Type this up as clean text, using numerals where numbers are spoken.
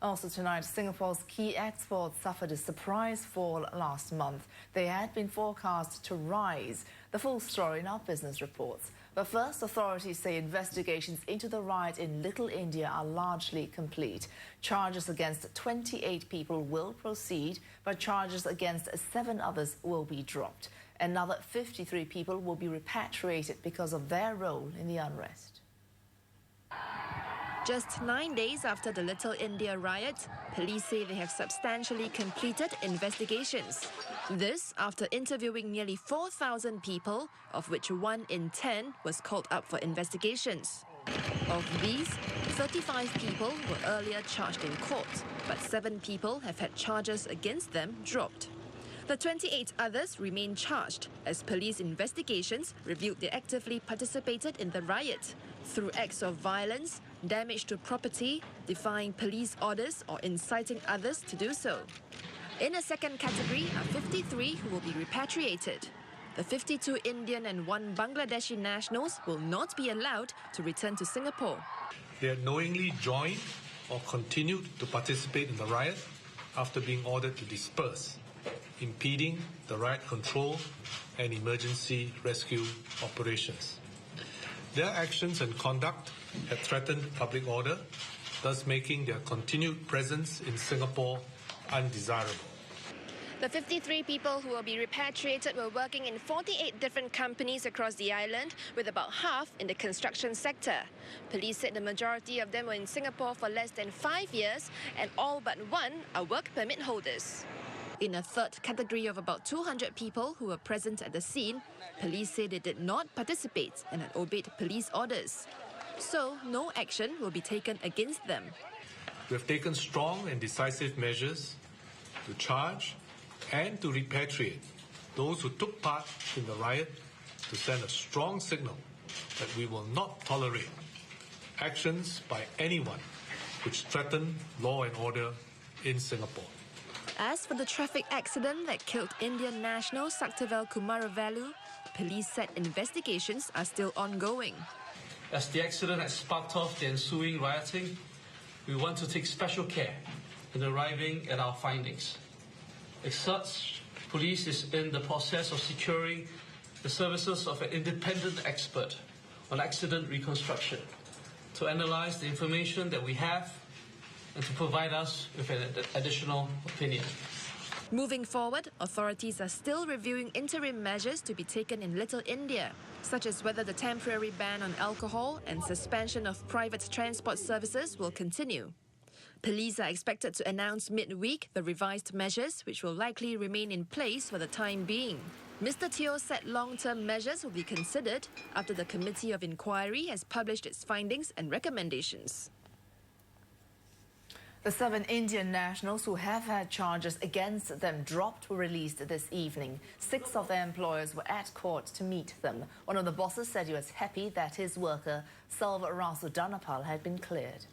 Also tonight, Singapore's key exports suffered a surprise fall last month. They had been forecast to rise. The full story in our business reports. But first, authorities say investigations into the riot in Little India are largely complete. Charges against 28 people will proceed, but charges against 7 others will be dropped. Another 53 people will be repatriated because of their role in the unrest. Just 9 days after the Little India riot, police say they have substantially completed investigations. This after interviewing nearly 4,000 people, of which 1 in 10 was called up for investigations. Of these, 35 people were earlier charged in court, but 7 people have had charges against them dropped. The 28 others remain charged as police investigations revealed they actively participated in the riot through acts of violence, damage to property, defying police orders or inciting others to do so. In a second category are 53 who will be repatriated. The 52 Indian and 1 Bangladeshi nationals will not be allowed to return to Singapore. They had knowingly joined or continued to participate in the riot after being ordered to disperse, impeding the riot control and emergency rescue operations. Their actions and conduct had threatened public order, thus making their continued presence in Singapore undesirable. The 53 people who will be repatriated were working in 48 different companies across the island, with about half in the construction sector. Police said the majority of them were in Singapore for less than 5 years, and all but 1 are work permit holders. In a third category of about 200 people who were present at the scene, police say they did not participate and had obeyed police orders. So, no action will be taken against them. We have taken strong and decisive measures to charge and to repatriate those who took part in the riot, to send a strong signal that we will not tolerate actions by anyone which threaten law and order in Singapore. As for the traffic accident that killed Indian national Saktivel Kumaravalu, police said investigations are still ongoing. As the accident has sparked off the ensuing rioting, we want to take special care in arriving at our findings. As such, police is in the process of securing the services of an independent expert on accident reconstruction to analyze the information that we have and to provide us with an additional opinion. Moving forward, authorities are still reviewing interim measures to be taken in Little India, such as whether the temporary ban on alcohol and suspension of private transport services will continue. Police are expected to announce midweek the revised measures, which will likely remain in place for the time being. Mr. Teo said long-term measures will be considered after the Committee of Inquiry has published its findings and recommendations. The 7 Indian nationals who have had charges against them dropped were released this evening. 6 of their employers were at court to meet them. One of the bosses said he was happy that his worker, Salva Rasu Danapal, had been cleared.